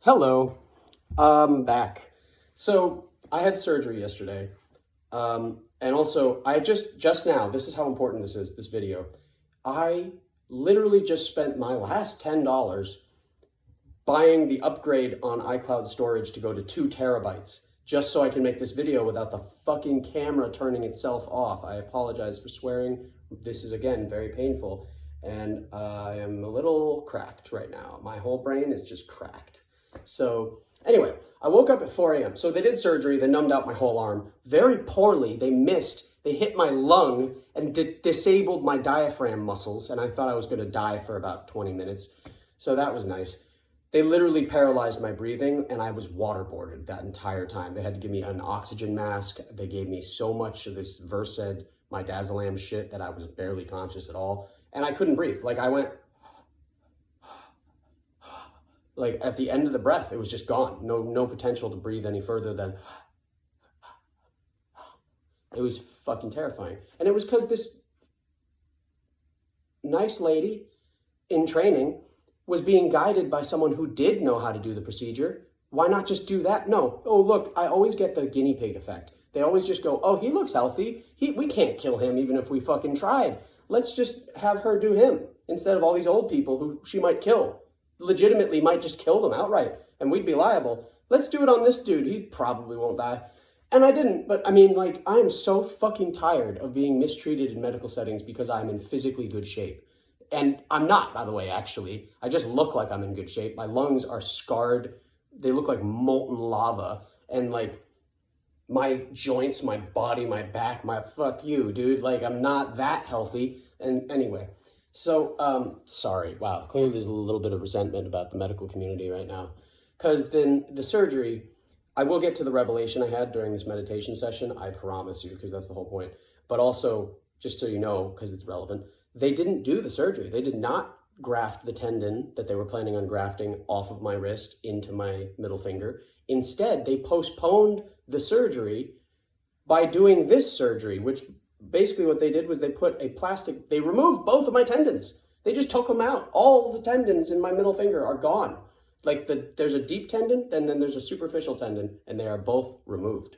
Hello, I'm back. So I had surgery yesterday, and also I just now. This is how important this is. This video, I literally just spent my last $10 buying the upgrade on iCloud storage to go to 2 TB, just so I can make this video without the fucking camera turning itself off. I apologize for swearing. This is again very painful, and I am a little cracked right now. My whole brain is just cracked. So anyway, I woke up at 4 a.m. So they did surgery, they numbed out my whole arm very poorly. They missed, they hit my lung and disabled my diaphragm muscles. And I thought I was going to die for about 20 minutes. So that was nice. They literally paralyzed my breathing and I was waterboarded that entire time. They had to give me an oxygen mask. They gave me so much of this Versed, midazolam shit that I was barely conscious at all. And I couldn't breathe. Like I went, like at the end of the breath, it was just gone. No potential to breathe any further than, it was fucking terrifying. And it was because this nice lady in training was being guided by someone who did know how to do the procedure. Why not just do that? No. Oh, look, I always get the guinea pig effect. They always just go, oh, he looks healthy. We can't kill him even if we fucking tried. Let's just have her do him instead of all these old people who she might kill. Legitimately might just kill them outright and we'd be liable. Let's do it on this dude. He probably won't die. And I didn't, but I mean, like, I am so fucking tired of being mistreated in medical settings because I'm in physically good shape. And I'm not, by the way, actually. I just look like I'm in good shape. My lungs are scarred. They look like molten lava. And like my joints, my body, my back, fuck you, dude. Like I'm not that healthy. And anyway. So, sorry. Wow. Clearly there's a little bit of resentment about the medical community right now. Because then the surgery, I will get to the revelation I had during this meditation session. I promise you, because that's the whole point. But also, just so you know, because it's relevant, they didn't do the surgery. They did not graft the tendon that they were planning on grafting off of my wrist into my middle finger. Instead, they postponed the surgery by doing this surgery, which basically what they did was they removed both of my tendons. They just took them out. All the tendons in my middle finger are gone. Like there's a deep tendon and then there's a superficial tendon and they are both removed.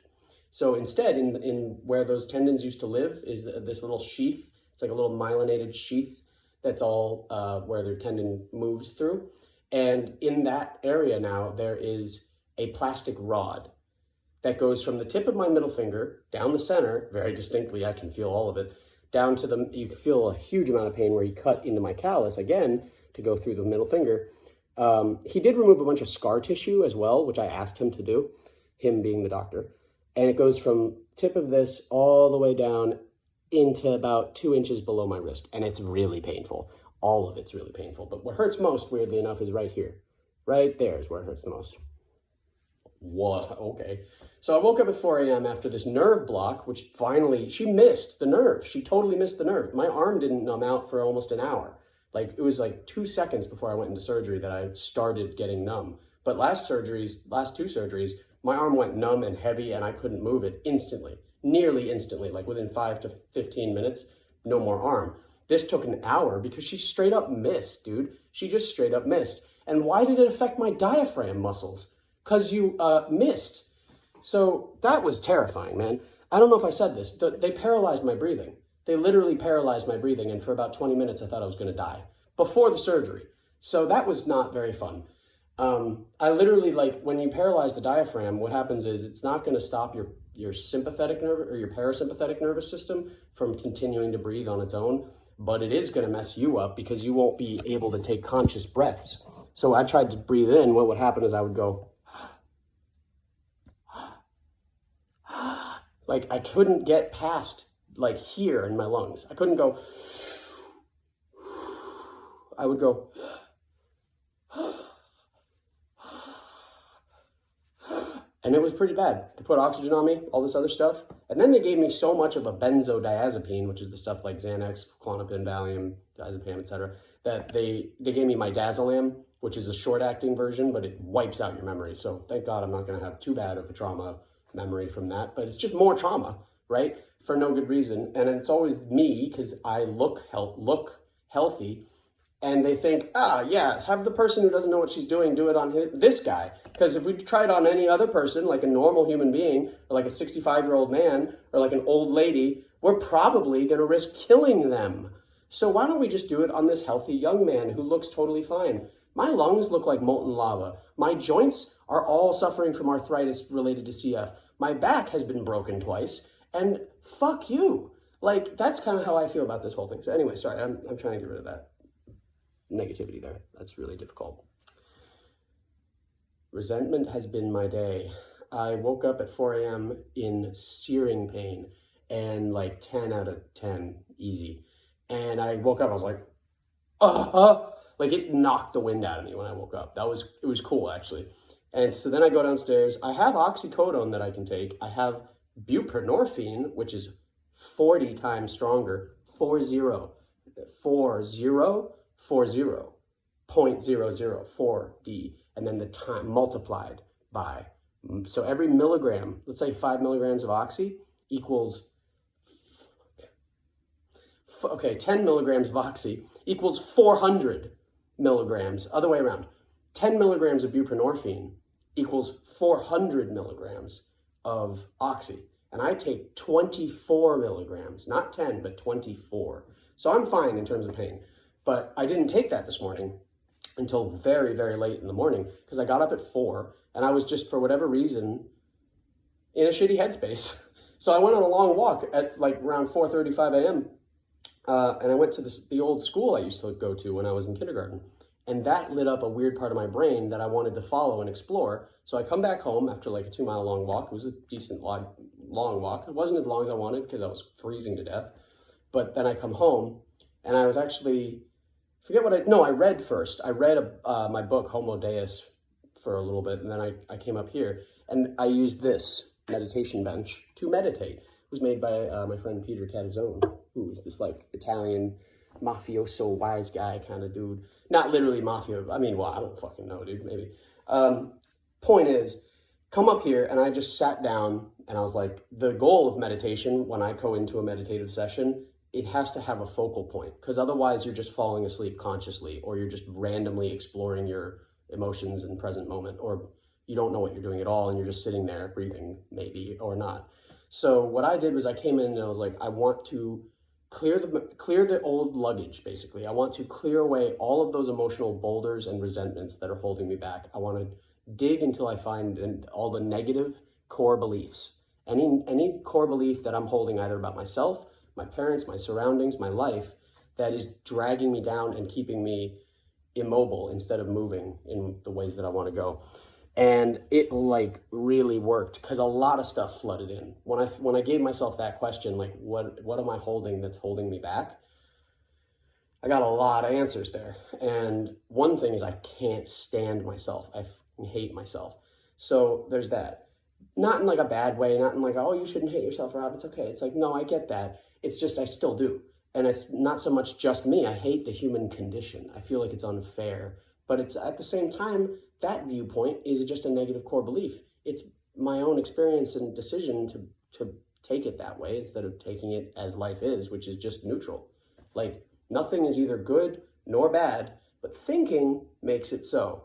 So instead, in where those tendons used to live is this little sheath. It's like a little myelinated sheath that's all where their tendon moves through. And in that area now, there is a plastic rod that goes from the tip of my middle finger down the center, very distinctly, I can feel all of it, down to you can feel a huge amount of pain where he cut into my callus again to go through the middle finger. He did remove a bunch of scar tissue as well, which I asked him to do, him being the doctor. And it goes from tip of this all the way down into about 2 inches below my wrist. And it's really painful. All of it's really painful. But what hurts most, weirdly enough, is right here. Right there is where it hurts the most. What? Okay. So I woke up at 4 a.m. after this nerve block, which finally, she missed the nerve. She totally missed the nerve. My arm didn't numb out for almost an hour. Like it was like 2 seconds before I went into surgery that I started getting numb. But last two surgeries, my arm went numb and heavy and I couldn't move it instantly, nearly instantly, like within 5 to 15 minutes, no more arm. This took an hour because she straight up missed, dude. She just straight up missed. And why did it affect my diaphragm muscles? Because you missed. So that was terrifying, man. I don't know if I said this. They paralyzed my breathing. They literally paralyzed my breathing. And for about 20 minutes, I thought I was going to die before the surgery. So that was not very fun. I literally, like, when you paralyze the diaphragm, what happens is it's not going to stop your sympathetic nerve or your parasympathetic nervous system from continuing to breathe on its own. But it is going to mess you up because you won't be able to take conscious breaths. So I tried to breathe in. What would happen is I would go, like I couldn't get past like here in my lungs. I couldn't go, I would go, and it was pretty bad. They put oxygen on me, all this other stuff. And then they gave me so much of a benzodiazepine, which is the stuff like Xanax, Klonopin, Valium, diazepam, etc., that they gave me midazolam, which is a short-acting version, but it wipes out your memory. So thank God I'm not going to have too bad of a trauma memory from that. But it's just more trauma, right? For no good reason. And it's always me because I look healthy. and they think, yeah, have the person who doesn't know what she's doing do it on this guy. Because if we try it on any other person, like a normal human being, or like a 65-year-old man, or like an old lady, we're probably going to risk killing them. So why don't we just do it on this healthy young man who looks totally fine? My lungs look like molten lava. My joints are all suffering from arthritis related to CF. My back has been broken twice, and fuck you. Like, that's kind of how I feel about this whole thing. So anyway, sorry, I'm trying to get rid of that negativity there. That's really difficult. Resentment has been my day. I woke up at 4 a.m. in searing pain and like 10 out of 10, easy. And I woke up, I was like, like it knocked the wind out of me when I woke up. It was cool actually. And so then I go downstairs. I have oxycodone that I can take. I have buprenorphine, which is 40 times stronger, 40, 0.004D, and then the time multiplied by. So every milligram, let's say 5 milligrams of oxy equals, 10 milligrams of oxy equals 400 milligrams, other way around. 10 milligrams of buprenorphine equals 400 milligrams of oxy. And I take 24 milligrams, not 10, but 24. So I'm fine in terms of pain. But I didn't take that this morning until very, very late in the morning because I got up at 4 and I was just, for whatever reason, in a shitty headspace. So I went on a long walk at like around 4:35 a.m. And I went to the old school I used to go to when I was in kindergarten. And that lit up a weird part of my brain that I wanted to follow and explore. So I come back home after like a 2-mile long walk. It was a decent long walk. It wasn't as long as I wanted because I was freezing to death. But then I come home and I was actually, I read first. I read my book, Homo Deus, for a little bit. And then I came up here and I used this meditation bench to meditate. It was made by my friend Peter Catazzone, who is this like Italian mafioso wise guy kind of dude. Not literally mafia. I mean, well, I don't fucking know, dude. Maybe. Point is, come up here, and I just sat down, and I was like, the goal of meditation, when I go into a meditative session, it has to have a focal point, because otherwise you're just falling asleep consciously, or you're just randomly exploring your emotions in present moment, or you don't know what you're doing at all, and you're just sitting there breathing, maybe, or not. So what I did was I came in, and I was like, I want to clear the old luggage, basically. I want to clear away all of those emotional boulders and resentments that are holding me back. I want to dig until I find all the negative core beliefs. Any core belief that I'm holding either about myself, my parents, my surroundings, my life, that is dragging me down and keeping me immobile instead of moving in the ways that I want to go. And it like really worked because a lot of stuff flooded in. When I gave myself that question, like what am I holding that's holding me back? I got a lot of answers there. And one thing is I can't stand myself. I hate myself. So there's that. Not in like a bad way, not in like, oh, you shouldn't hate yourself, Rob. It's okay. It's like, no, I get that. It's just I still do. And it's not so much just me. I hate the human condition. I feel like it's unfair. But it's at the same time, that viewpoint is just a negative core belief. It's my own experience and decision to take it that way instead of taking it as life is, which is just neutral. Like nothing is either good nor bad, but thinking makes it so.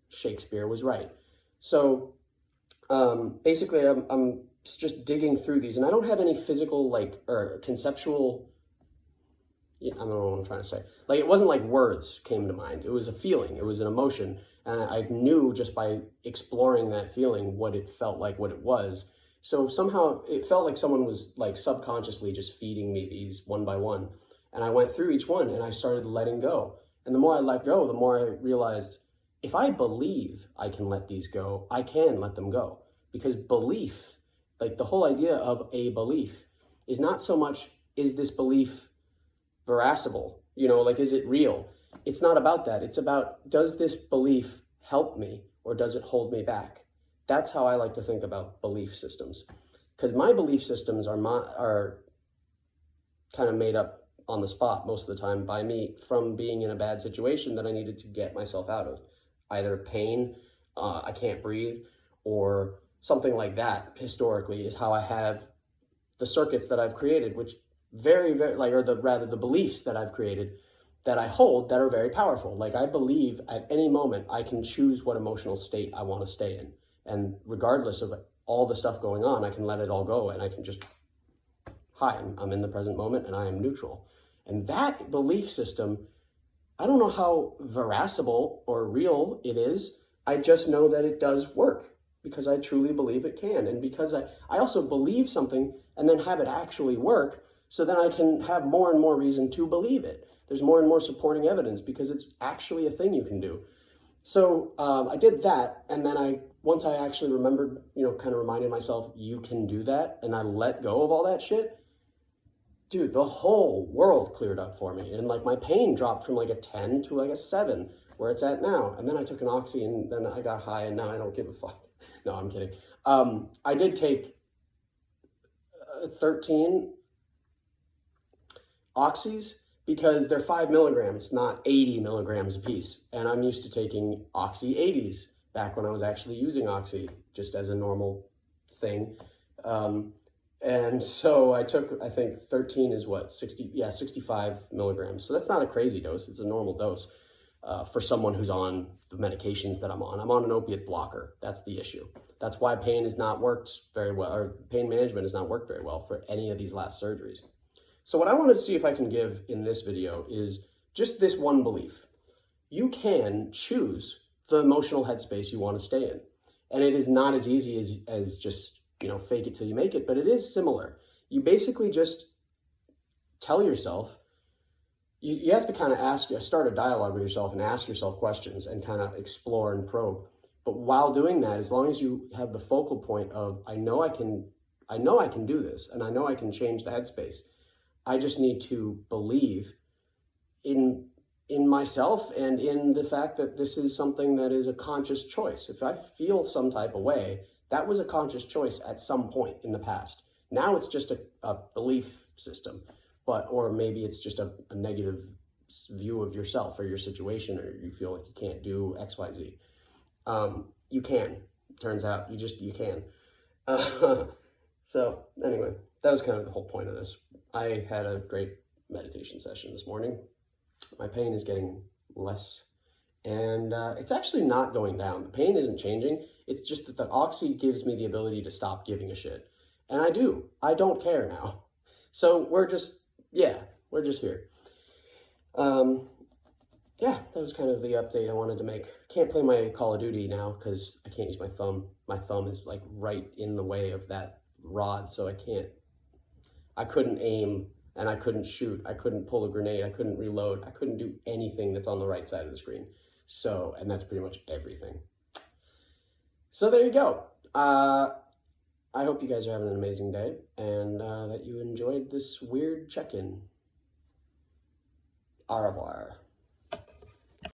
Shakespeare was right. So basically I'm just digging through these and I don't have any physical or conceptual, I don't know what I'm trying to say. Like it wasn't like words came to mind. It was a feeling, it was an emotion. And I knew just by exploring that feeling what it felt like, what it was. So somehow it felt like someone was like subconsciously just feeding me these one by one. And I went through each one and I started letting go. And the more I let go, the more I realized if I believe I can let these go, I can let them go. Because belief, like the whole idea of a belief is not so much, is this belief verascible? Like, is it real? It's not about that. It's about, does this belief help me or does it hold me back? That's how I like to think about belief systems. Because my belief systems are kind of made up on the spot most of the time by me from being in a bad situation that I needed to get myself out of. Either pain, I can't breathe, or something like that historically is how I have the circuits that I've created, which very, very, the beliefs that I've created that I hold that are very powerful. Like I believe at any moment I can choose what emotional state I want to stay in. And regardless of all the stuff going on, I can let it all go and I can just, hi, I'm in the present moment and I am neutral. And that belief system, I don't know how verascible or real it is. I just know that it does work because I truly believe it can. And because I also believe something and then have it actually work, so then I can have more and more reason to believe it. There's more and more supporting evidence because it's actually a thing you can do. So I did that, and then once I actually remembered, kind of reminded myself, you can do that, and I let go of all that shit, dude, the whole world cleared up for me. And like my pain dropped from like a 10 to like a 7, where it's at now. And then I took an oxy and then I got high and now I don't give a fuck. No, I'm kidding. I did take 13 oxys because they're 5 milligrams, not 80 milligrams a piece. And I'm used to taking oxy 80s back when I was actually using oxy just as a normal thing. And so I took, I think 13 is what, 65 milligrams. So that's not a crazy dose. It's a normal dose for someone who's on the medications that I'm on. I'm on an opiate blocker. That's the issue. That's why pain has not worked very well, or pain management has not worked very well for any of these last surgeries. So what I wanted to see if I can give in this video is just this one belief. You can choose the emotional headspace you want to stay in. And it is not as easy as just, fake it till you make it, but it is similar. You basically just tell yourself, you have to kind of start a dialogue with yourself and ask yourself questions and kind of explore and probe. But while doing that, as long as you have the focal point of, I know I can do this, and I know I can change the headspace. I just need to believe in myself and in the fact that this is something that is a conscious choice. If I feel some type of way, that was a conscious choice at some point in the past. Now it's just a belief system, or maybe it's just a negative view of yourself or your situation, or you feel like you can't do X, Y, Z. You can. Turns out you can. So anyway, that was kind of the whole point of this. I had a great meditation session this morning. My pain is getting less, and it's actually not going down. The pain isn't changing. It's just that the oxy gives me the ability to stop giving a shit. And I do. I don't care now. So we're just here. Yeah, that was kind of the update I wanted to make. Can't play my Call of Duty now because I can't use my thumb. My thumb is like right in the way of that rod, so I couldn't aim and I couldn't shoot. I couldn't pull a grenade. I couldn't reload. I couldn't do anything that's on the right side of the screen. So, and that's pretty much everything. So there you go. I hope you guys are having an amazing day and that you enjoyed this weird check-in. Au revoir.